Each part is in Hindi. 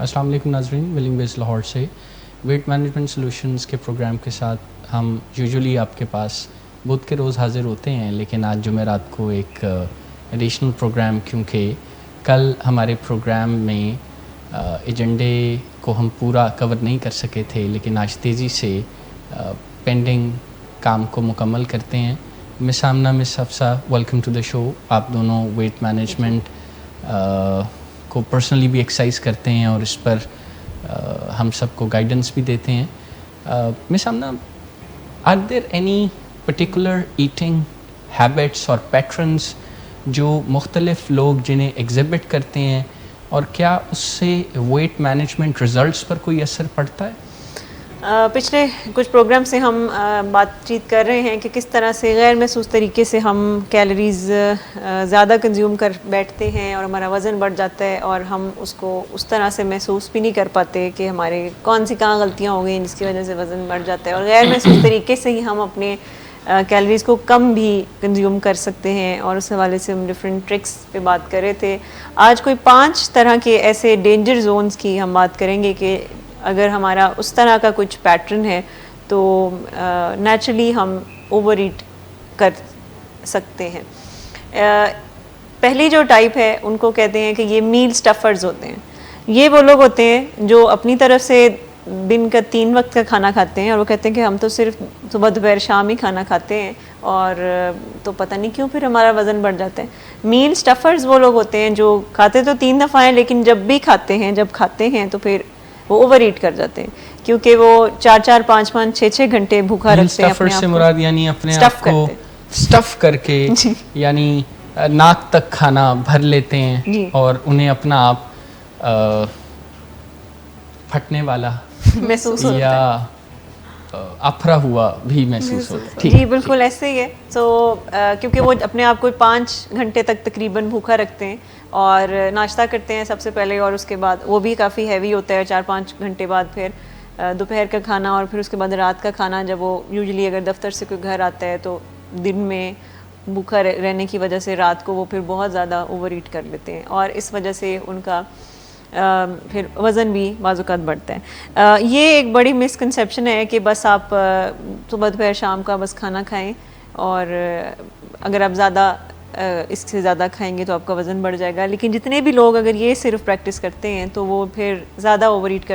अस्सलाम वालेकुम नाज़रीन, विलिंग बेस लाहौर से वेट मैनेजमेंट सॉल्यूशंस के प्रोग्राम के साथ हम यूजुअली आपके पास बुध के रोज़ हाज़िर होते हैं, लेकिन आज जुमेरात को एक एडिशनल प्रोग्राम, क्योंकि कल हमारे प्रोग्राम में एजेंडे को हम पूरा कवर नहीं कर सके थे, लेकिन आज तेज़ी से पेंडिंग काम को मुकम्मल करते हैं। Miss Amna, miss Hafsa, welcome to the show. आप दोनों वेट मैनेजमेंट को पर्सनली भी एक्सरसाइज करते हैं और इस पर हम सबको गाइडेंस भी देते हैं। Miss Amna, are there any particular eating habits और पैटर्न्स जो मुख्तलिफ लोग जिन्हें एग्जिबिट करते हैं, और क्या उससे वेट मैनेजमेंट रिज़ल्ट्स पर कोई असर पड़ता है? पिछले कुछ प्रोग्राम से हम बातचीत कर रहे हैं कि किस तरह से गैर महसूस तरीके से हम कैलोरीज़ ज़्यादा कंज्यूम कर बैठते हैं और हमारा वज़न बढ़ जाता है, और हम उसको उस तरह से महसूस भी नहीं कर पाते कि हमारे कौन सी कहाँ गलतियाँ हो गई जिसकी वजह से वज़न बढ़ जाता है, और गैर महसूस तरीके से ही हम अपने कैलोरीज़ को कम भी कंज्यूम कर सकते हैं। और उस हवाले से हम डिफरेंट ट्रिक्स पे बात कर रहे थे। आज कोई 5 तरह के ऐसे डेंजर जोन्स की हम बात करेंगे कि अगर हमारा उस तरह का कुछ पैटर्न है तो नेचुरली हम ओवर ईट कर सकते हैं। पहली जो टाइप है उनको कहते हैं कि ये मील स्टफ़र्स होते हैं। ये वो लोग होते हैं जो अपनी तरफ से दिन का 3 वक्त का खाना खाते हैं और वो कहते हैं कि हम तो सिर्फ सुबह दोपहर शाम ही खाना खाते हैं, और तो पता नहीं क्यों फिर हमारा वज़न बढ़ जाता है। मील स्टफ़र्स वो लोग होते हैं जो खाते तो 3 दफ़ा हैं, लेकिन जब भी खाते हैं, जब खाते हैं तो फिर वो ओवर ईट कर जाते हैं, क्योंकि वो 4-4, 5-5, 6-6 घंटे भूखा रखते हैं अपने आप को। मुराद यानी अपने आप को स्टफ़ करके यानी नाक तक खाना भर लेते हैं और उन्हें अपना आप फटने वाला महसूस होता या अफरा हुआ भी महसूस होता है। जी बिल्कुल ऐसे ही है। क्योंकि वो अपने आप को 5 घंटे तक तकरीबन भूखा रखते हैं और नाश्ता करते हैं सबसे पहले, और उसके बाद वो भी काफ़ी हैवी होता है। 4-5 घंटे बाद फिर दोपहर का खाना, और फिर उसके बाद रात का खाना। जब वो यूजुअली अगर दफ्तर से कोई घर आता है तो दिन में भूखा रहने की वजह से रात को वो फिर बहुत ज़्यादा ओवर ईट कर लेते हैं, और इस वजह से उनका फिर वज़न भी बाज़-औक़ात बढ़ता है। ये एक बड़ी मिसकंसेप्शन है कि बस आप सुबह दोपहर शाम का बस खाना खाएं, और अगर आप ज़्यादा इससे ज़्यादा खाएंगे तो आपका वज़न बढ़ जाएगा। लेकिन जितने भी लोग अगर ये सिर्फ प्रैक्टिस करते हैं तो वो फिर ज़्यादा ओवर ईट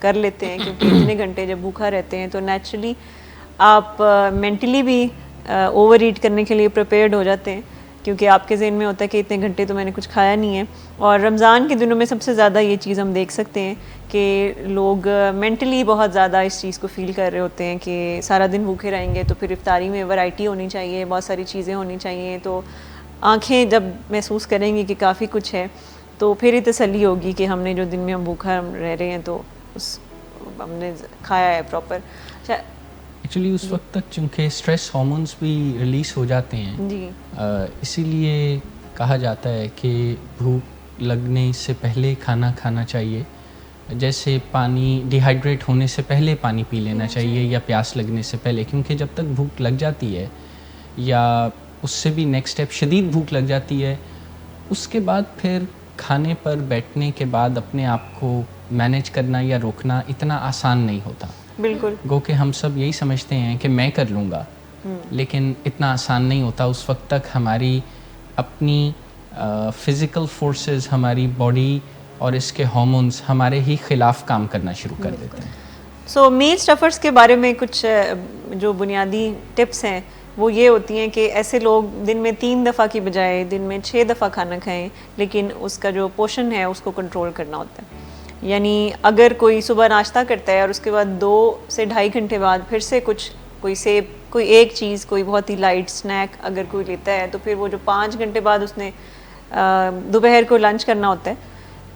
कर लेते हैं, क्योंकि इतने घंटे जब भूखा रहते हैं तो नेचुरली आप मेंटली भी ओवर ईट करने के लिए प्रिपेयर्ड हो जाते हैं, क्योंकि आपके ज़हन में होता है कि इतने घंटे तो मैंने कुछ खाया नहीं है। और रमज़ान के दिनों में सबसे ज़्यादा ये चीज़ हम देख सकते हैं कि लोग मेंटली बहुत ज़्यादा इस चीज़ को फ़ील कर रहे होते हैं कि सारा दिन भूखे रहेंगे तो फिर इफ्तारी में वैरायटी होनी चाहिए, बहुत सारी चीज़ें होनी चाहिए। तो आँखें जब महसूस करेंगी कि काफ़ी कुछ है तो फिर ही तसल्ली होगी कि हमने जो दिन में हम भूखा रह रहे हैं तो हमने खाया है प्रॉपर। एक्चुअली उस वक्त तक चूँकि स्ट्रेस हार्मोन्स भी रिलीज़ हो जाते हैं जी, इसीलिए कहा जाता है कि भूख लगने से पहले खाना खाना चाहिए। जैसे पानी डिहाइड्रेट होने से पहले पानी पी लेना चाहिए, या प्यास लगने से पहले, क्योंकि जब तक भूख लग जाती है या उससे भी नेक्स्ट स्टेप शदीद भूख लग जाती है, उसके बाद फिर खाने पर बैठने के बाद अपने आप को मैनेज करना या रोकना इतना आसान नहीं होता। बिल्कुल, गो कि हम सब यही समझते हैं कि मैं कर लूँगा, लेकिन इतना आसान नहीं होता। उस वक्त तक हमारी अपनी फ़िज़िकल फोर्सेस, हमारी बॉडी और इसके हार्मोन्स हमारे ही ख़िलाफ़ काम करना शुरू कर देते हैं। मील स्टफ़र्स के बारे में कुछ जो बुनियादी टिप्स हैं वो ये होती हैं कि ऐसे लोग दिन में 3 दफ़ा की बजाय दिन में 6 दफ़ा खाना खाएं, लेकिन उसका जो पोर्शन है उसको कंट्रोल करना होता है। यानी अगर कोई सुबह नाश्ता करता है और उसके बाद 2 से ढाई घंटे बाद फिर से कोई सेब, कोई एक चीज़, कोई बहुत ही लाइट स्नैक अगर कोई लेता है, तो फिर वो जो 5 घंटे बाद उसने दोपहर को लंच करना होता है,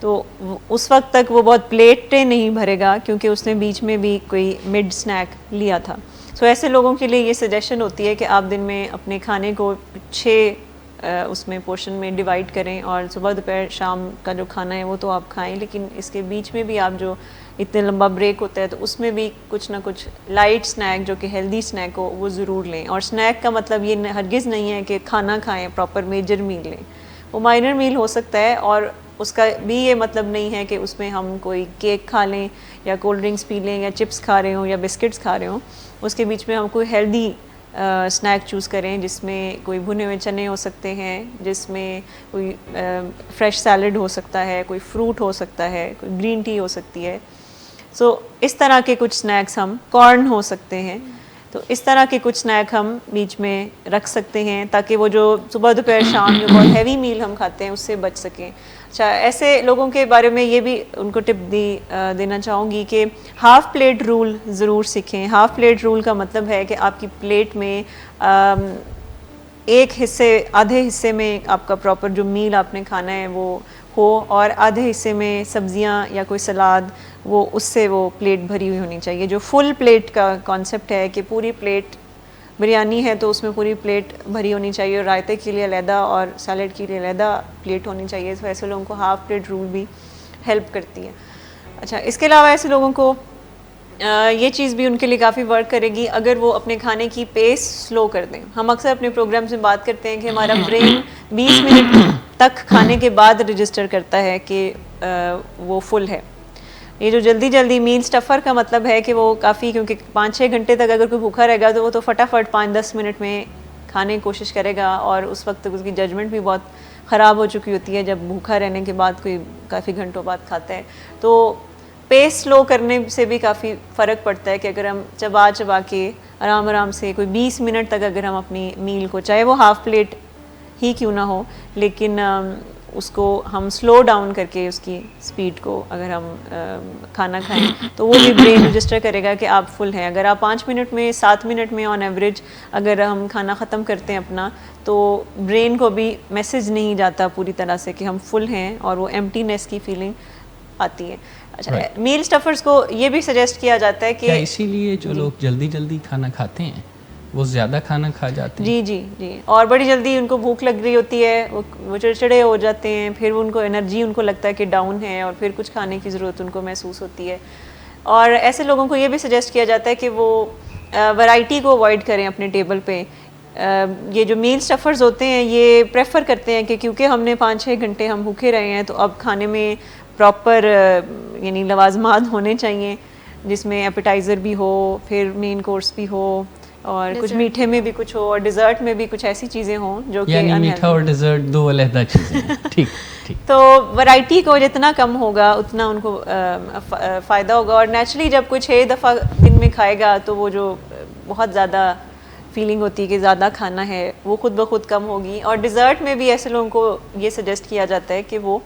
तो उस वक्त तक वो बहुत प्लेटें नहीं भरेगा, क्योंकि उसने बीच में भी कोई मिड स्नैक लिया था। ऐसे लोगों के लिए ये सजेशन होती है कि आप दिन में अपने खाने को 6 उसमें पोर्शन में डिवाइड करें, और सुबह दोपहर शाम का जो खाना है वो तो आप खाएं, लेकिन इसके बीच में भी आप जो इतने लंबा ब्रेक होता है तो उसमें भी कुछ ना कुछ लाइट स्नैक जो कि हेल्दी स्नैक हो वो ज़रूर लें। और स्नैक का मतलब ये हरगिज़ नहीं है कि खाना खाएं, प्रॉपर मेजर मील लें। वो माइनर मील हो सकता है, और उसका भी ये मतलब नहीं है कि उसमें हम कोई केक खा लें या कोल्ड ड्रिंक्स पी लें या चिप्स खा रहे हों या बिस्किट्स खा रहे हों। उसके बीच में हम कोई हेल्दी स्नैक चूज़ करें जिसमें कोई भुने हुए चने हो सकते हैं, जिसमें कोई फ्रेश सैलड हो सकता है, कोई फ्रूट हो सकता है, कोई ग्रीन टी हो सकती है। सो इस तरह के कुछ स्नैक्स हम, कॉर्न हो सकते हैं, तो इस तरह के कुछ स्नैक हम बीच में रख सकते हैं ताकि वो जो सुबह दोपहर शाम जो बहुत हैवी मील हम खाते हैं उससे बच सकें। अच्छा, ऐसे लोगों के बारे में ये भी उनको टिप देना चाहूँगी कि हाफ़ प्लेट रूल ज़रूर सीखें। हाफ़ प्लेट रूल का मतलब है कि आपकी प्लेट में एक हिस्से, आधे हिस्से में आपका प्रॉपर जो मील आपने खाना है वो हो, और आधे हिस्से में सब्जियां या कोई सलाद, वो उससे वो प्लेट भरी हुई होनी चाहिए। जो फुल प्लेट का कॉन्सेप्ट है कि पूरी प्लेट, बिरयानी है तो उसमें पूरी प्लेट भरी होनी चाहिए, और रायते के लिए अलहदा और सैलड के लिए अलहदा प्लेट होनी चाहिए। तो ऐसे लोगों को हाफ़ प्लेट रूल भी हेल्प करती है। अच्छा, इसके अलावा ऐसे लोगों को ये चीज़ भी उनके लिए काफ़ी वर्क करेगी अगर वो अपने खाने की पेस स्लो कर दें। हम अक्सर अपने प्रोग्राम्स में बात करते हैं कि हमारा ब्रेन 20 मिनट तक खाने के बाद रजिस्टर करता है कि वो फुल है। ये जो जल्दी जल्दी मील स्टफ़र का मतलब है कि वो काफ़ी, क्योंकि 5-6 घंटे तक अगर कोई भूखा रहेगा तो वो तो फटाफट 5-10 मिनट में खाने की कोशिश करेगा, और उस वक्त तक उसकी जजमेंट भी बहुत ख़राब हो चुकी होती है जब भूखा रहने के बाद कोई काफ़ी घंटों बाद खाता है। तो पेस स्लो करने से भी काफ़ी फ़र्क पड़ता है कि अगर हम चबा चबा के आराम आराम से कोई 20 मिनट तक अगर हम अपनी मील को, चाहे वो हाफ़ प्लेट ही क्यों ना हो, लेकिन उसको हम स्लो डाउन करके उसकी स्पीड को अगर हम खाना खाएं तो वो भी ब्रेन रजिस्टर करेगा कि आप फुल हैं। अगर आप 5 मिनट में, 7 मिनट में ऑन एवरेज अगर हम खाना ख़त्म करते हैं अपना, तो ब्रेन को भी मैसेज नहीं जाता पूरी तरह से कि हम फुल हैं, और वो एम्प्टीनेस की फीलिंग आती है। अच्छा, मील स्टफ़र्स को ये भी सजेस्ट किया जाता है कि इसीलिए जो लोग जल्दी जल्दी खाना खाते हैं वो ज़्यादा खाना खा जाते हैं। जी, और बड़ी जल्दी उनको भूख लग रही होती है, वो चिड़चिड़े हो जाते हैं, फिर उनको एनर्जी, उनको लगता है कि डाउन है, और फिर कुछ खाने की ज़रूरत उनको महसूस होती है। और ऐसे लोगों को ये भी सजेस्ट किया जाता है कि वो वैरायटी को अवॉइड करें अपने टेबल पे। ये जो मील स्टफ़र्स होते हैं ये प्रेफर करते हैं कि क्योंकि हमने 5-6 घंटे हम भूखे रहे हैं, तो अब खाने में प्रॉपर यानी लवाजमात होने चाहिए, जिसमें एपेटाइज़र भी हो, फिर मेन कोर्स भी हो, और कुछ मीठे में भी कुछ हो, और डिज़र्ट में भी कुछ ऐसी चीज़ें हों जो कि यानी मीठा और डिज़र्ट दो अलग चीज़ें हैं। ठीक। तो वैरायटी को जितना कम होगा उतना उनको फ़ायदा होगा। और नेचुरली जब कोई 6 दफ़ा दिन में खाएगा तो वो जो बहुत ज़्यादा फीलिंग होती है कि ज़्यादा खाना है वो खुद ब खुद कम होगी। और डिज़र्ट में भी ऐसे लोगों को ये सजेस्ट किया जाता है कि वो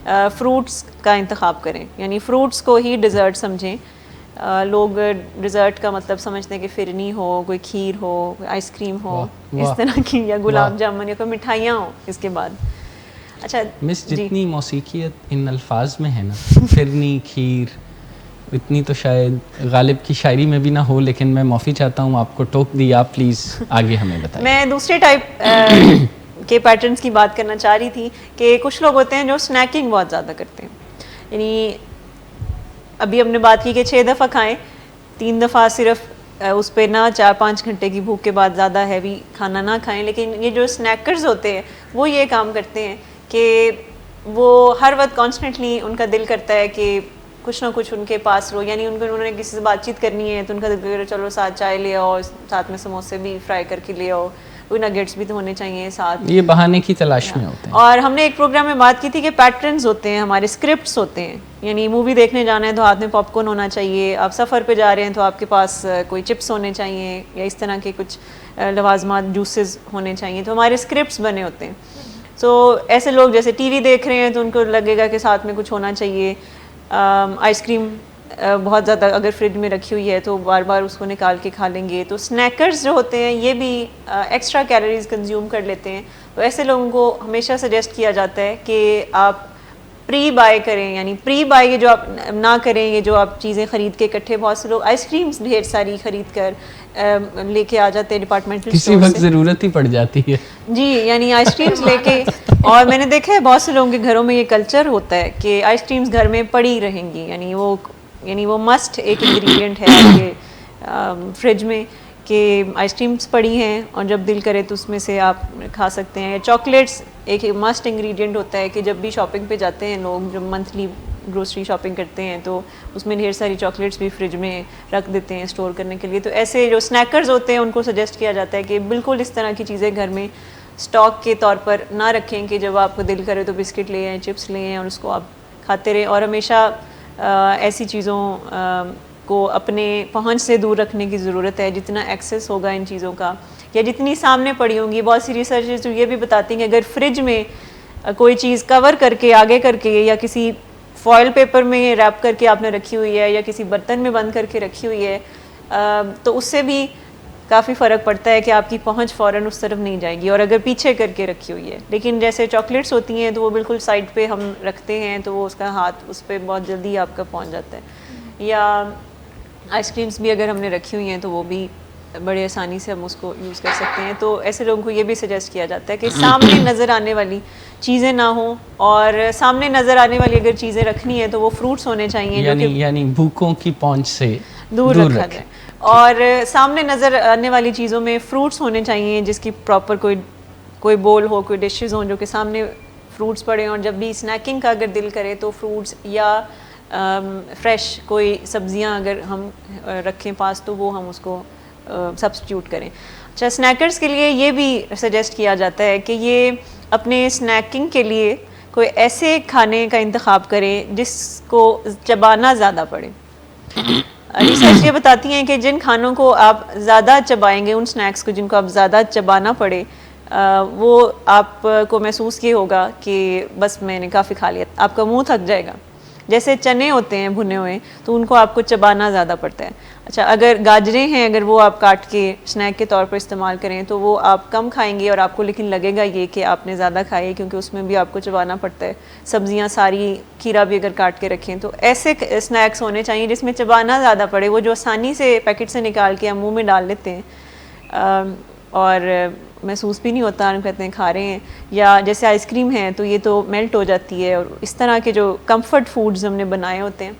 फ्रूट्स का इंतखाब करें, यानी फ्रूट्स को ही डिज़र्ट समझें। लोग डिज़र्ट का मतलब समझते हैं कि फिरनी हो, कोई खीर हो, कोई आइसक्रीम हो, इस तरह की, या गुलाब जामुन, या कोई मिठाइयाँ हो इसके बाद। अच्छा मिस, जितनी मौसीकियत इन अल्फाज में है ना, फिरनी, खीर, इतनी तो शायद गालिब की शायरी में भी ना हो, लेकिन मैं माफ़ी चाहता हूँ, आपको टोक दिया, प्लीज़ आगे हमें बताइए। मैं दूसरे टाइप के पैटर्न्स की बात करना चाह रही थी कि कुछ लोग होते हैं जो स्नैकिंग बहुत ज़्यादा करते हैं। यानी अभी हमने बात की कि 6 दफ़ा खाएं, 3 दफ़ा सिर्फ उस पर ना 4-5 घंटे की भूख के बाद ज़्यादा हैवी खाना ना खाएं। लेकिन ये जो स्नैकर्स होते हैं वो ये काम करते हैं कि वो हर वक्त कॉन्स्टेंटली उनका दिल करता है कि कुछ ना कुछ उनके पास रो, यानी उन्होंने किसी से बातचीत करनी है तो उनका दिल करे चलो साथ चाय ले आओ, साथ में समोसे भी फ्राई करके ले आओ, कोई नगेट्स भी तो होने चाहिए साथ। ये बहाने की तलाश में होते हैं। और हमने एक प्रोग्राम में बात की थी कि पैटर्न्स होते हैं, हमारे स्क्रिप्ट्स होते हैं। यानी मूवी देखने जाना है तो हाथ में पॉपकॉर्न होना चाहिए, आप सफ़र पे जा रहे हैं तो आपके पास कोई चिप्स होने चाहिए, या इस तरह के कुछ लवाजमात, जूसेस होने चाहिए। तो हमारे स्क्रिप्ट्स बने होते हैं। सो ऐसे लोग जैसे टीवी देख रहे हैं तो उनको लगेगा कि साथ में कुछ होना चाहिए। आइसक्रीम बहुत ज़्यादा अगर फ्रिज में रखी हुई है तो बार बार उसको निकाल के खा लेंगे। तो स्नैकर्स जो होते हैं ये भी एक्स्ट्रा कैलोरीज कंज्यूम कर लेते हैं। तो ऐसे लोगों को हमेशा सजेस्ट किया जाता है कि आप प्री बाय करें, यानी प्री बाय ये जो आप ना करें, ये जो आप चीज़ें ख़रीद के इकट्ठे, बहुत से लोग आइसक्रीम्स ढेर सारी ख़रीद कर लेके आ जाते हैं डिपार्टमेंटल किसी वक्त ज़रूरत ही पड़ जाती है जी, यानी आइसक्रीम्स लेके। और मैंने देखा है बहुत से लोगों के घरों में ये कल्चर होता है कि आइसक्रीम्स घर में पड़ी रहेंगी, यानी वो मस्ट एक इंग्रेडिएंट है आपके फ्रिज में कि आइसक्रीम्स पड़ी हैं और जब दिल करे तो उसमें से आप खा सकते हैं। चॉकलेट्स एक मस्ट इंग्रेडिएंट होता है कि जब भी शॉपिंग पे जाते हैं लोग, जब मंथली ग्रोसरी शॉपिंग करते हैं तो उसमें ढेर सारी चॉकलेट्स भी फ्रिज में रख देते हैं स्टोर करने के लिए। तो ऐसे जो स्नैकर्स होते हैं उनको सजेस्ट किया जाता है कि बिल्कुल इस तरह की चीज़ें घर में स्टॉक के तौर पर ना रखें कि जब आपको दिल करे तो बिस्किट ले आएँ, चिप्स ले आएँ और उसको आप खाते रहें। और हमेशा ऐसी चीज़ों को अपने पहुंच से दूर रखने की ज़रूरत है। जितना एक्सेस होगा इन चीज़ों का या जितनी सामने पड़ी होंगी, बहुत सी रिसर्चेस तो ये भी बताती हैं कि अगर फ्रिज में कोई चीज़ कवर करके आगे करके या किसी फॉयल पेपर में रैप करके आपने रखी हुई है या किसी बर्तन में बंद करके रखी हुई है तो उससे भी काफ़ी फ़र्क पड़ता है कि आपकी पहुंच फ़ौरन उस तरफ नहीं जाएगी। और अगर पीछे करके रखी हुई है, लेकिन जैसे चॉकलेट्स होती हैं तो वो बिल्कुल साइड पे हम रखते हैं तो वो उसका हाथ उस पर बहुत जल्दी आपका पहुंच जाता है। या आइसक्रीम्स भी अगर हमने रखी हुई हैं तो वो भी बड़े आसानी से हम उसको यूज़ कर सकते हैं। तो ऐसे लोगों को ये भी सजेस्ट किया जाता है कि सामने नज़र आने वाली चीज़ें ना हो, और सामने नज़र आने वाली अगर चीज़ें रखनी है तो वो फ्रूट्स होने चाहिए यानी भूखों की पहुंच से दूर रखा जाए। और सामने नज़र आने वाली चीज़ों में फ्रूट्स होने चाहिए जिसकी प्रॉपर कोई बोल हो, कोई डिशेस हों जो कि सामने फ्रूट्स पड़े। और जब भी स्नैकिंग का अगर दिल करे तो फ्रूट्स या फ्रेश कोई सब्जियां अगर हम रखें पास तो वो हम उसको सब्स्टिट्यूट करें। अच्छा, स्नैकर्स के लिए ये भी सजेस्ट किया जाता है कि ये अपने स्नैकिंग के लिए कोई ऐसे खाने का इंतखाब करें जिसको चबाना ज़्यादा पड़े। रिसर्च ये बताती हैं कि जिन खानों को आप ज़्यादा चबाएंगे, उन स्नैक्स को जिनको आप ज़्यादा चबाना पड़े, वो आपको महसूस ये होगा कि बस मैंने काफ़ी खा लिया, आपका मुंह थक जाएगा। जैसे चने होते हैं भुने हुए तो उनको आपको चबाना ज़्यादा पड़ता है। अच्छा, अगर गाजरें हैं, अगर वो आप काट के स्नैक के तौर पर इस्तेमाल करें तो वो आप कम खाएंगे और आपको लेकिन लगेगा ये कि आपने ज़्यादा खाई है, क्योंकि उसमें भी आपको चबाना पड़ता है। सब्जियां सारी, खीरा भी अगर काट के रखें तो ऐसे स्नैक्स होने चाहिए जिसमें चबाना ज़्यादा पड़े, वो जो आसानी से पैकेट से निकाल के हम मुँह में डाल लेते हैं और महसूस भी नहीं होता, हम कहते हैं खा रहे हैं। या जैसे आइसक्रीम है तो ये तो मेल्ट हो जाती है, और इस तरह के जो कंफर्ट फूड्स हमने बनाए होते हैं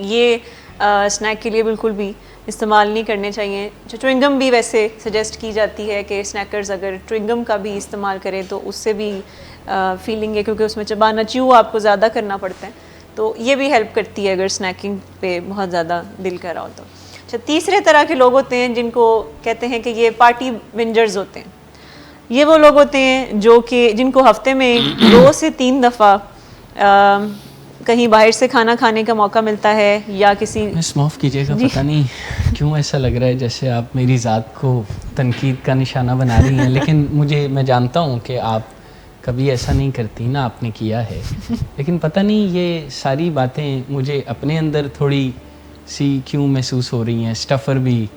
ये स्नैक के लिए बिल्कुल भी इस्तेमाल नहीं करने चाहिए। च्युइंगम भी वैसे सजेस्ट की जाती है कि स्नैकर्स अगर च्युइंगम का भी इस्तेमाल करें तो उससे भी फीलिंग है, क्योंकि उसमें चबाना च्यू आपको ज़्यादा करना पड़ता है, तो ये भी हेल्प करती है अगर स्नैकिंग पे बहुत ज़्यादा दिल कर रहा हो तो। अच्छा, तीसरे तरह के लोग होते हैं जिनको कहते हैं कि ये पार्टी बिंजर्स होते हैं। ये वो लोग होते हैं जो कि जिनको हफ्ते में 2 से 3 दफ़ा कहीं बाहर से खाना खाने का मौका मिलता है या किसी, मिस माफ़ कीजिएगा, पता नहीं क्यों ऐसा लग रहा है जैसे आप मेरी ज़ात को तनकीद का निशाना बना रही हैं, लेकिन मैं जानता हूँ कि आप कभी ऐसा नहीं करती ना, आपने किया है। लेकिन पता नहीं ये सारी बातें मुझे अपने अंदर थोड़ी सी क्यों महसूस हो रही हैं। स्टफ़र भी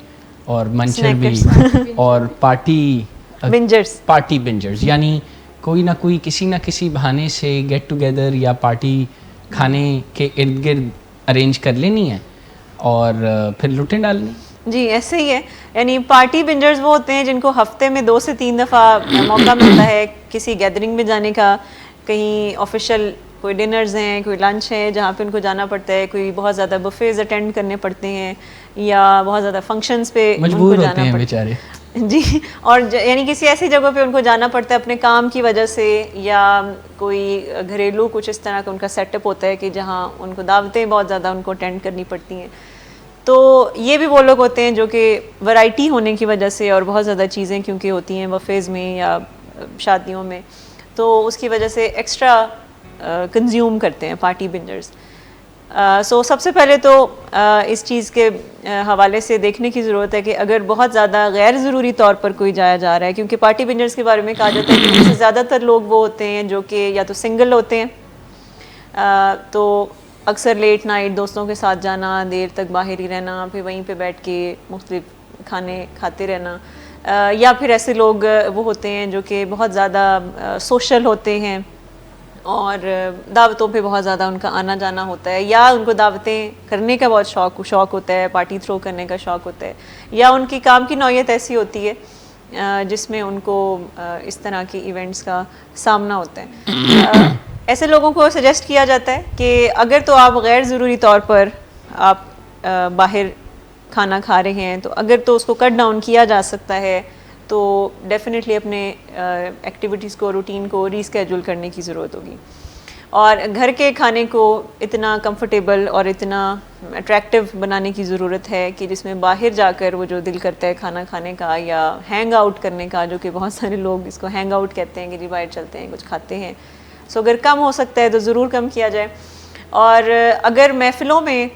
और मंचर भी और पार्टी बिंजर्स, यानी कोई ना कोई किसी ना किसी बहाने से गेट टुगेदर या पार्टी खाने के इर्द गिर्द अरेंज कर लेनी है और फिर लुटें डालनी। जी, ऐसे ही है। यानी पार्टी बिंजर्स वो होते हैं जिनको हफ्ते में 2 से 3 दफ़ा मौका मिलता है किसी गैदरिंग में जाने का, कहीं ऑफिशियल कोई डिनर्स हैं, कोई लंच है जहाँ पे उनको जाना पड़ता है, कोई बहुत ज़्यादा बुफेज अटेंड करने पड़ते हैं या बहुत ज़्यादा फंक्शंस पे मजबूर होते हैं बेचारे। जी, और यानी किसी ऐसी जगह पे उनको जाना पड़ता है अपने काम की वजह से, या कोई घरेलू कुछ इस तरह का उनका सेटअप होता है कि जहाँ उनको दावतें बहुत ज़्यादा उनको अटेंड करनी पड़ती हैं। तो ये भी वो लोग होते हैं जो कि वैरायटी होने की वजह से और बहुत ज़्यादा चीज़ें क्योंकि होती हैं बफेज़ में या शादियों में, तो उसकी वजह से एक्स्ट्रा कंज्यूम करते हैं पार्टी बिंजर्स। सो सबसे पहले तो इस चीज़ के हवाले से देखने की ज़रूरत है कि अगर बहुत ज़्यादा गैर ज़रूरी तौर पर कोई जाया जा रहा है, क्योंकि पार्टी बिंजर्स के बारे में कहा जाता है कि इनमें से ज़्यादातर लोग वो होते हैं जो कि या तो सिंगल होते हैं, तो अक्सर लेट नाइट दोस्तों के साथ जाना, देर तक बाहर ही रहना, फिर वहीं पे बैठ के मुख्तलिफ खाने खाते रहना, या फिर ऐसे लोग वो होते हैं जो कि बहुत ज़्यादा सोशल होते हैं और दावतों पे बहुत ज़्यादा उनका आना जाना होता है, या उनको दावतें करने का बहुत शौक़ होता है, पार्टी थ्रो करने का शौक़ होता है, या उनकी काम की नौयत ऐसी होती है जिसमें उनको इस तरह की इवेंट्स का सामना होता है। ऐसे लोगों को सजेस्ट किया जाता है कि अगर तो आप गैर ज़रूरी तौर पर आप बाहर खाना खा रहे हैं, तो अगर तो उसको कट डाउन किया जा सकता है तो डेफिनेटली अपने एक्टिविटीज़ को, रूटीन को रीस्केड्यूल करने की ज़रूरत होगी। और घर के खाने को इतना कंफर्टेबल और इतना अट्रैक्टिव बनाने की ज़रूरत है कि जिसमें बाहर जाकर वो जो दिल करता है खाना खाने का या हैंग आउट करने का, जो कि बहुत सारे लोग इसको हैंग आउट कहते हैं कि जी बाहर चलते हैं कुछ खाते हैं, सो अगर कम हो सकता है तो ज़रूर कम किया जाए। और अगर महफ़िलों में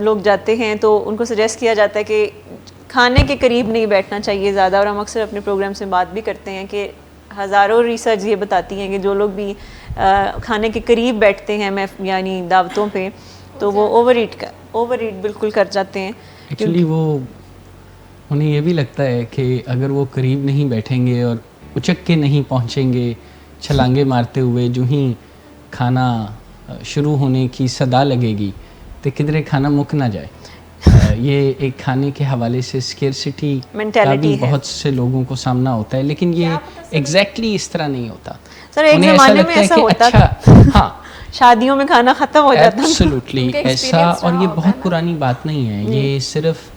लोग जाते हैं तो उनको सजेस्ट किया जाता है कि खाने के करीब नहीं बैठना चाहिए ज़्यादा। और हम अक्सर अपने प्रोग्राम से बात भी करते हैं कि हज़ारों रिसर्च ये बताती हैं कि जो लोग भी खाने के करीब बैठते हैं यानी दावतों पे, तो वो ओवर ईट बिल्कुल कर जाते हैं। एक्चुअली वो उन्हें ये भी लगता है कि अगर वो करीब नहीं बैठेंगे और उचक के नहीं पहुंचेंगे छलांगे मारते हुए, जो ही खाना शुरू होने की सदा लगेगी तो किधरे खाना मुक ना जाए। ये एक खाने के हवाले से स्केर्सिटी का भी बहुत से लोगों को सामना होता है, लेकिन ये एग्जैक्टली इस तरह नहीं होता। सर एक ज़माने में ऐसा होता था, हाँ, शादियों में खाना ख़त्म हो जाता था। एब्सोल्युटली ऐसा, और ये बहुत पुरानी बात नहीं है, ये सिर्फ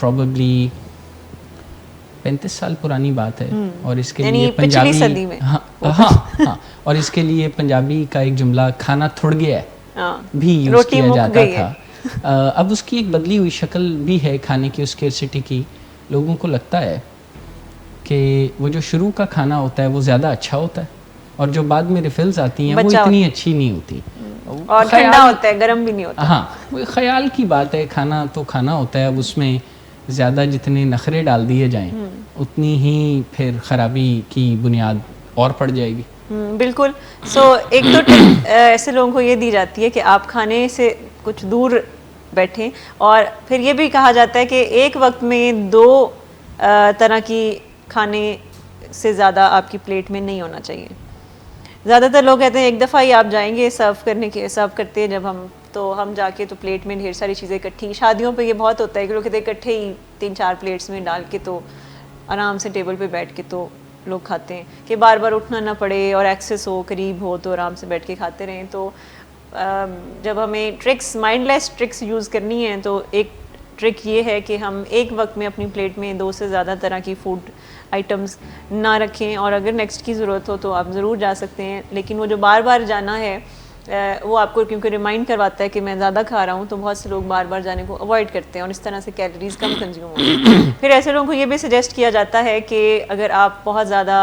प्रॉबेबली 35 साल पुरानी बात है। और इसके लिए पंजाबी सदी में हाँ, और इसके लिए पंजाबी का एक जुमला खाना थुड़ गया है भी यूज़ किया जाता था। अब उसकी एक बदली हुई शक्ल भी है खाने की, उस स्केर्सिटी की। लोगों को लगता है कि वो जो शुरू का खाना होता है वो ज़्यादा अच्छा होता है और जो बाद में रिफिल्स आती हैं वो इतनी अच्छी नहीं होती और ठंडा होता है, गर्म भी नहीं होता। हाँ, वो ख्याल की बात है। खाना तो खाना होता है, अब उसमें ज़्यादा जितने नखरे डाल दिए जाएं उतनी ही फिर ख़राबी की बुनियाद और पड़ जाएगी। बिल्कुल। एक तो टिप ऐसे लोगों को ये दी जाती है कि आप खाने से कुछ दूर बैठें, और फिर ये भी कहा जाता है कि एक वक्त में 2 तरह की खाने से ज़्यादा आपकी प्लेट में नहीं होना चाहिए। ज़्यादातर लोग कहते हैं एक दफ़ा ही आप जाएंगे सर्व करते हैं जब हम जाके तो प्लेट में ढेर सारी चीज़ें इकट्ठी। शादियों पे ये बहुत होता है कि लोग कहते हैं इकट्ठे ही 3-4 प्लेट्स में डाल के तो आराम से टेबल पे बैठ के तो लोग खाते हैं कि बार बार उठना ना पड़े और एक्सेस हो, करीब हो तो आराम से बैठ के खाते रहें। तो जब हमें माइंडलेस ट्रिक्स यूज़ करनी है तो एक ट्रिक ये है कि हम एक वक्त में अपनी प्लेट में 2 से ज़्यादा तरह की फूड आइटम्स ना रखें, और अगर नेक्स्ट की ज़रूरत हो तो आप ज़रूर जा सकते हैं। लेकिन वो जो बार बार जाना है वो आपको क्योंकि रिमाइंड करवाता है कि मैं ज़्यादा खा रहा हूँ, तो बहुत से लोग बार बार जाने को अवॉइड करते हैं और इस तरह से कैलोरीज कम कंज्यूम होती हैं। फिर ऐसे लोगों को ये भी सजेस्ट किया जाता है कि अगर आप बहुत ज़्यादा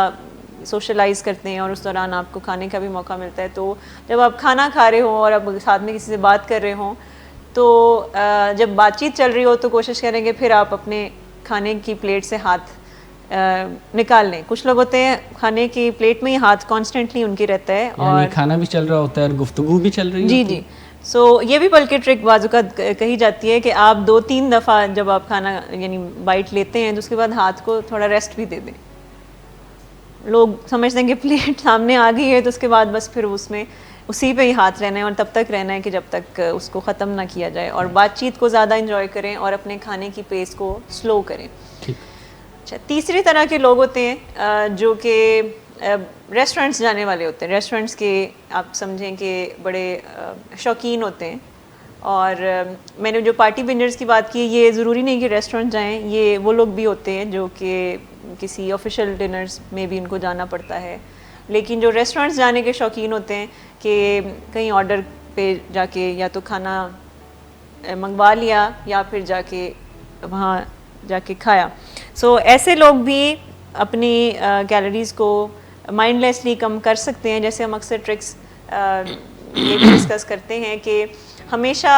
सोशलाइज़ करते हैं और उस दौरान आपको खाने का भी मौका मिलता है, तो जब आप खाना खा रहे हो और आप साथ में किसी से बात कर रहे हो, तो जब बातचीत चल रही हो तो कोशिश करेंगे फिर आप अपने खाने की प्लेट से हाथ निकाल लें। कुछ लोग होते हैं खाने की प्लेट में ही हाथ कॉन्स्टेंटली उनके रहता है और खाना भी चल रहा होता है और गुफ्तगू भी चल रही है। जी। ये भी बल्कि ट्रिक बाजुकात कही जाती है कि आप 2-3 दफ़ा जब आप खाना यानी बाइट लेते हैं तो उसके बाद हाथ को थोड़ा रेस्ट भी दे दें। लोग समझते हैं कि प्लेट सामने आ गई है तो उसके बाद बस फिर उसमें उसी पे ही हाथ रहना है और तब तक रहना है कि जब तक उसको ख़त्म ना किया जाए, और बातचीत को ज़्यादा इंजॉय करें और अपने खाने की पेस को स्लो करें। अच्छा, तीसरी तरह के लोग होते हैं जो कि रेस्टोरेंट्स जाने वाले होते हैं। रेस्टोरेंट्स के आप समझें कि बड़े शौकीन होते हैं, और मैंने जो पार्टी बिंजर्स की बात की, ये ज़रूरी नहीं कि रेस्टोरेंट जाएं, ये वो लोग भी होते हैं जो कि किसी ऑफिशियल डिनर्स में भी उनको जाना पड़ता है। लेकिन जो रेस्टोरेंट्स जाने के शौकीन होते हैं कि कहीं ऑर्डर पे जाके या तो खाना मंगवा लिया या फिर जाके वहाँ जाके खाया, ऐसे लोग भी अपनी कैलोरीज़ को माइंडलेसली कम कर सकते हैं। जैसे हम अक्सर ट्रिक्स ये भी डिस्कस करते हैं कि हमेशा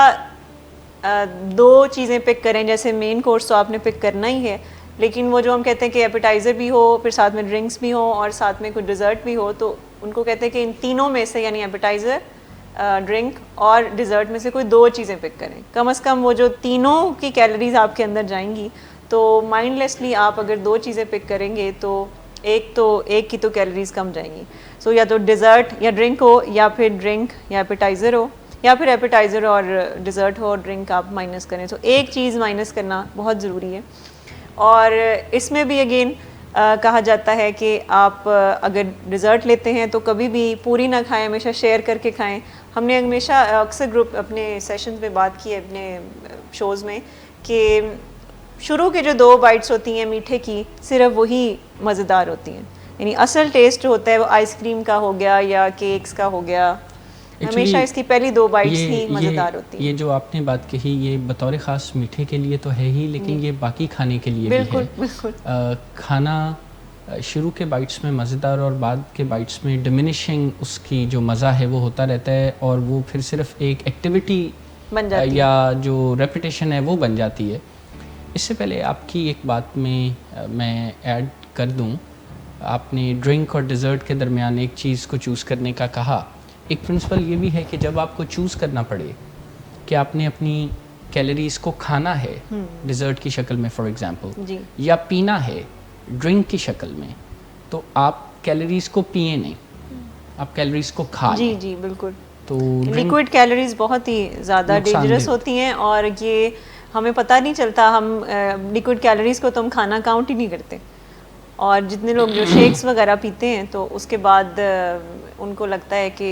2 चीज़ें पिक करें। जैसे मेन कोर्स तो आपने पिक करना ही है, लेकिन वो जो हम कहते हैं कि एपेटाइज़र भी हो, फिर साथ में ड्रिंक्स भी हो और साथ में कुछ डिज़र्ट भी हो, तो उनको कहते हैं कि इन तीनों में से यानी एपेटाइज़र, ड्रिंक और डिज़र्ट में से कोई 2 चीज़ें पिक करें। कम से कम वो जो तीनों की कैलोरीज आपके अंदर जाएंगी, तो माइंडलेसली आप अगर 2 चीज़ें पिक करेंगे तो एक की तो कैलोरीज कम जाएंगी। या तो डिज़र्ट या ड्रिंक हो, या फिर ड्रिंक या एपेटाइज़र हो, या फिर एपेटाइज़र और डिज़र्ट हो और ड्रिंक आप माइनस करें। एक चीज़ माइनस करना बहुत ज़रूरी है। और इसमें भी अगेन कहा जाता है कि आप अगर डिज़र्ट लेते हैं तो कभी भी पूरी ना खाएं, हमेशा शेयर करके खाएं। हमने हमेशा अक्सर ग्रुप अपने सेशंस में बात की है अपने शोज़ में कि शुरू के जो 2 बाइट्स होती हैं मीठे की, सिर्फ वही मज़ेदार होती हैं, यानी असल टेस्ट होता है वो आइसक्रीम का हो गया या केक्स का हो गया। हमेशा इसकी पहली 2 बाइट्स ही मज़ेदार होती हैं। ये जो आपने बात कही ये बतौर ख़ास मीठे के लिए तो है ही, लेकिन ये बाकी खाने के लिए बिल्कुल, भी है। खाना शुरू के बाइट्स में मज़ेदार और बाद के बाइट्स में डिमिनिशिंग उसकी जो मज़ा है वो होता रहता है, और वो फिर सिर्फ एक एक्टिविटी बन जाती या जो रेपिटेशन है वो बन जाती है। इससे पहले आपकी एक बात में मैं ऐड कर दूं, आपने ड्रिंक और डिज़र्ट के दरमियान एक चीज़ को चूज़ करने का कहा। एक प्रिंसिपल ये भी है कि जब आपको चूज़ करना पड़े कि आपने अपनी कैलोरीज़ को खाना है डिज़र्ट की शक्ल में फॉर एग्ज़ाम्पल, या पीना है ड्रिंक की शक्ल में, तो आप कैलोरीज़ को पिए नहीं, आप कैलोरीज़ को खा जी जी बिल्कुल। तो लिक्विड कैलोरीज बहुत ही ज़्यादा डेंजरस होती हैं और ये हमें पता नहीं चलता। हम लिक्विड कैलोरीज को तो हम खाना काउंट ही नहीं करते, और जितने लोग जो शेक्स वगैरह पीते हैं तो उसके बाद उनको लगता है कि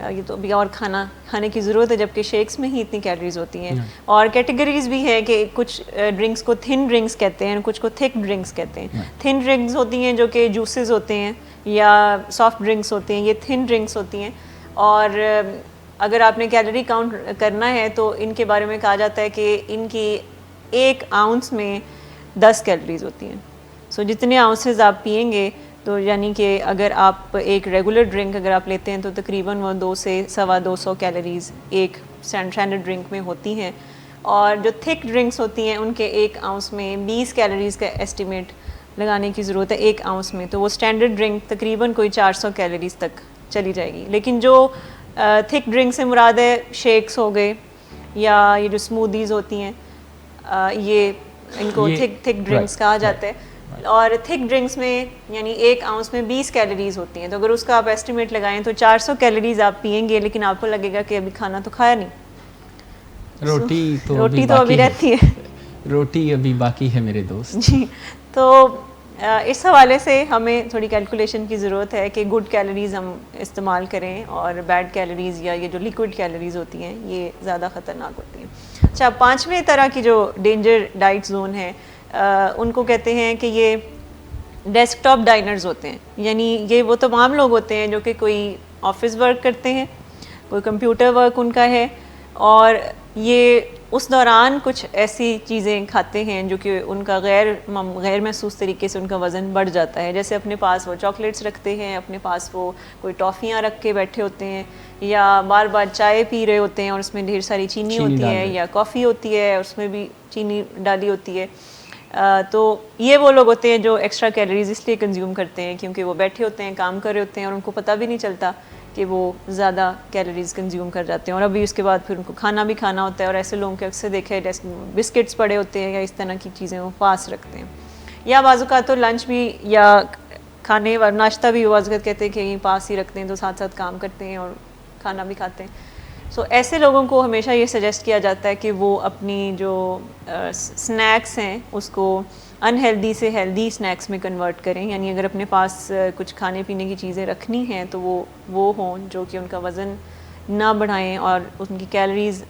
ये तो अभी और खाने की ज़रूरत है, जबकि शेक्स में ही इतनी कैलोरीज होती हैं। और कैटेगरीज भी है कि कुछ ड्रिंक्स को थिन ड्रिंक्स कहते हैं, कुछ को थिक ड्रिंक्स कहते हैं। थिन ड्रिंक्स होती हैं जो कि जूसेस होते हैं या सॉफ्ट ड्रिंक्स होते हैं, ये थिन ड्रिंक्स होती हैं। और अगर आपने कैलोरी काउंट करना है तो इनके बारे में कहा जाता है कि इनकी 1 आउंस में 10 कैलोरीज होती हैं। सो जितने आउंसेस आप पिएंगे तो यानी कि अगर आप एक रेगुलर ड्रिंक अगर आप लेते हैं तो तकरीबन वो 2 से 250 कैलोरीज एक स्टैंडर्ड ड्रिंक में होती हैं। और जो थिक ड्रिंक्स होती हैं उनके 1 आउंस में 20 कैलोरीज का एस्टिमेट लगाने की ज़रूरत है 1 आउंस में, तो वो स्टैंडर्ड ड्रिंक तकरीबन कोई 400 कैलोरीज तक चली जाएगी। लेकिन जो थिक ड्रिंक से मुराद है शेक्स हो गए या ये जो स्मूदीज़ होती हैं ये इनको थिक ड्रिंक्स कहा जाता है। और थिक ड्रिंक्स में यानी 1 आउंस में 20 कैलोरीज होती हैं, तो अगर उसका आप एस्टिमेट लगाएं तो 400 कैलोरीज आप पिएंगे, लेकिन आपको लगेगा कि अभी खाना तो खाया नहीं। रोटी तो अभी रहती है रोटी अभी बाकी है मेरे दोस्त जी। तो इस हवाले से हमें थोड़ी कैलकुलेशन की ज़रूरत है कि गुड कैलोरीज हम इस्तेमाल करें और बैड कैलोरीज या ये जो लिक्विड कैलोरीज होती हैं ये ज़्यादा ख़तरनाक होती हैं। अच्छा, 5वें तरह की जो डेंजर डाइट जोन है उनको कहते हैं कि ये डेस्कटॉप डाइनर्स होते हैं। यानी ये वो तमाम लोग होते हैं जो कि कोई ऑफिस वर्क करते हैं, कोई कंप्यूटर वर्क उनका है, और ये उस दौरान कुछ ऐसी चीज़ें खाते हैं जो कि उनका गैर महसूस तरीके से उनका वज़न बढ़ जाता है। जैसे अपने पास वो चॉकलेट्स रखते हैं, अपने पास वो कोई टॉफ़ियाँ रख के बैठे होते हैं, या बार बार चाय पी रहे होते हैं और उसमें ढेर सारी चीनी होती है, या कॉफ़ी होती है उसमें भी चीनी डाली होती है। तो ये वो लोग होते हैं जो एक्स्ट्रा कैलोरीज इसलिए कंज्यूम करते हैं क्योंकि वो बैठे होते हैं, काम कर रहे होते हैं और उनको पता भी नहीं चलता कि वो ज़्यादा कैलोरीज कंज्यूम कर जाते हैं, और अभी उसके बाद फिर उनको खाना भी खाना होता है। और ऐसे लोगों के अक्सर देखे हैं बिस्किट्स पड़े होते हैं या इस तरह की चीज़ें वो पास रखते हैं, या बाज़-औक़ात तो लंच भी या खाने व नाश्ता भी बाज़-औक़ात कहते हैं कि यहीं पास ही रखते हैं, तो साथ साथ काम करते हैं और खाना भी खाते हैं। सो ऐसे लोगों को हमेशा ये सजेस्ट किया जाता है कि वो अपनी जो स्नैक्स हैं उसको अनहेल्दी से हेल्दी स्नैक्स में कन्वर्ट करें। यानी अगर अपने पास कुछ खाने पीने की चीज़ें रखनी हैं तो वो हों जो कि उनका वज़न ना बढ़ाएं और उनकी कैलोरीज़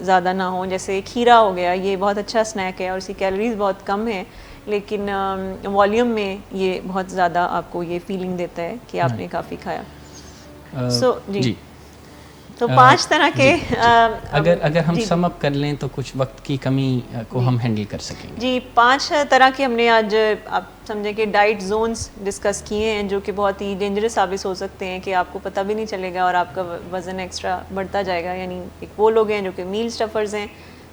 ज़्यादा ना हों। जैसे खीरा हो गया, ये बहुत अच्छा स्नैक है और इसकी कैलोरीज़ बहुत कम है, लेकिन वॉल्यूम में ये बहुत ज़्यादा आपको ये फीलिंग देता है कि आपने काफ़ी खाया। जी तो 5 तरह के अगर हम सम अप कर लें तो कुछ वक्त की कमी को हम हैंडल कर सकेंगे। जी, 5 तरह के हमने आज आप समझे कि डाइट जोन्स डिस्कस किए हैं जो कि बहुत ही डेंजरस साबित हो सकते हैं कि आपको पता भी नहीं चलेगा और आपका वज़न एक्स्ट्रा बढ़ता जाएगा। यानी एक वो लोग हैं जो कि मील स्टफ़र्स हैं,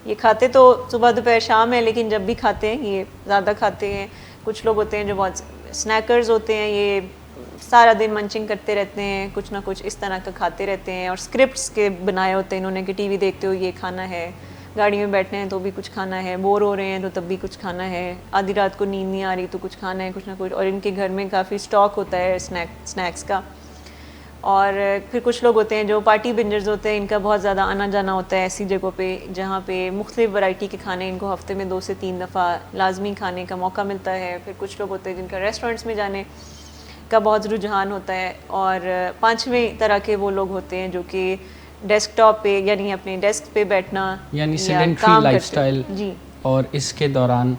ये खाते तो सुबह दोपहर शाम है, लेकिन जब भी खाते हैं ये ज़्यादा खाते हैं। कुछ लोग होते हैं जो बहुत स्नैकर्स होते हैं, ये सारा दिन मंचिंग करते रहते हैं, कुछ ना कुछ इस तरह का खाते रहते हैं और स्क्रिप्ट्स के बनाए होते हैं इन्होंने कि टीवी देखते हो ये खाना है, गाड़ी में बैठे हैं तो भी कुछ खाना है, बोर हो रहे हैं तो तब भी कुछ खाना है, आधी रात को नींद नहीं आ रही तो कुछ खाना है, कुछ ना कुछ। और इनके घर में काफ़ी स्टॉक होता है स्नैक्स का। और फिर कुछ लोग होते हैं जो पार्टी बिंजर्स होते हैं, इनका बहुत ज़्यादा आना जाना होता है ऐसी जगहों पे जहाँ पे मुख्तलिफ वैरायटी के खाने इनको हफ्ते में 2 से 3 दफ़ा लाजमी खाने का मौका मिलता है। फिर कुछ लोग होते हैं जिनका रेस्टोरेंट्स में जाने का बहुत रुझान होता है। और पांचवें तरह के वो लोग होते हैं जो कि डेस्कटॉप पे यानी अपने डेस्क पे बैठना यानी या सेडेंट्री काम लाइफस्टाइल, करते जी और इसके दौरान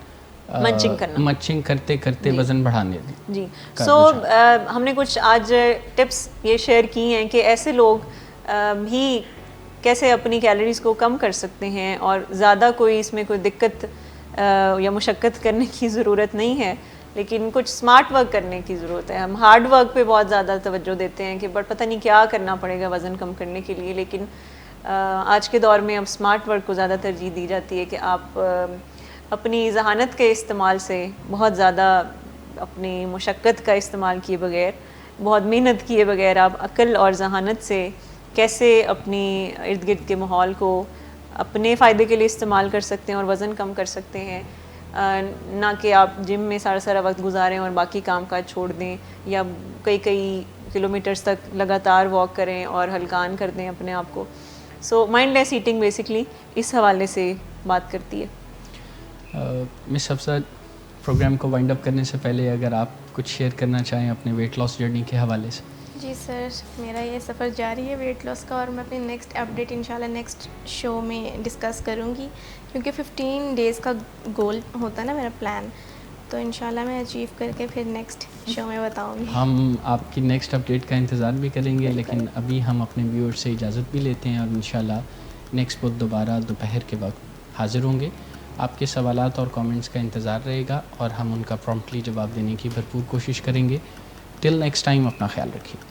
मंचिंग करते करते जी। वज़न बढ़ाने दी जी। का सो रुझान। हमने कुछ आज टिप्स ये शेयर की हैं कि ऐसे लोग भी कैसे अपनी कैलोरीज़ को कम कर सकते हैं और ज़्यादा कोई इसमें कोई दिक्कत या मुशक्क़त करने की ज़रूरत नहीं है, लेकिन कुछ स्मार्ट वर्क करने की ज़रूरत है। हम हार्ड वर्क पे बहुत ज़्यादा तवज्जो देते हैं कि बट पता नहीं क्या करना पड़ेगा वज़न कम करने के लिए, लेकिन आज के दौर में अब स्मार्ट वर्क को ज़्यादा तरजीह दी जाती है कि आप अपनी ज़हानत के इस्तेमाल से बहुत ज़्यादा अपनी मुशक्क़त का इस्तेमाल किए बगैर, बहुत मेहनत किए बगैर आप अक्ल और ज़हानत से कैसे अपनी इर्द गिर्द के माहौल को अपने फ़ायदे के लिए इस्तेमाल कर सकते हैं और वज़न कम कर सकते हैं। ना कि आप जिम में सारा सारा वक्त गुजारें और बाकी काम काज छोड़ दें, या कई कई किलोमीटर्स तक लगातार वॉक करें और हल्कान कर दें अपने आप को। सो माइंडलेस ईटिंग बेसिकली इस हवाले से बात करती है। मिस हफ्सा, प्रोग्राम को वाइंड अप करने से पहले अगर आप कुछ शेयर करना चाहें अपने वेट लॉस जर्नी के हवाले से। जी सर, मेरा ये सफ़र जारी है वेट लॉस का, और मैं अपनी नेक्स्ट अपडेट इंशाल्लाह नेक्स्ट शो में डिस्कस करूँगी, क्योंकि 15 डेज़ का गोल होता है ना मेरा प्लान, तो इंशाल्लाह मैं अचीव करके फिर नेक्स्ट शो में बताऊँगी। हम आपकी नेक्स्ट अपडेट का इंतज़ार भी करेंगे, लेकिन अभी हम अपने व्यूअर्स से इजाज़त भी लेते हैं और इंशाल्लाह नेक्स्ट बुध दोबारा दोपहर के वक्त हाज़िर होंगे। आपके सवालात और कमेंट्स का इंतज़ार रहेगा और हम उनका प्रॉम्प्टली जवाब देने की भरपूर कोशिश करेंगे। टिल नेक्स्ट टाइम अपना ख्याल रखिए।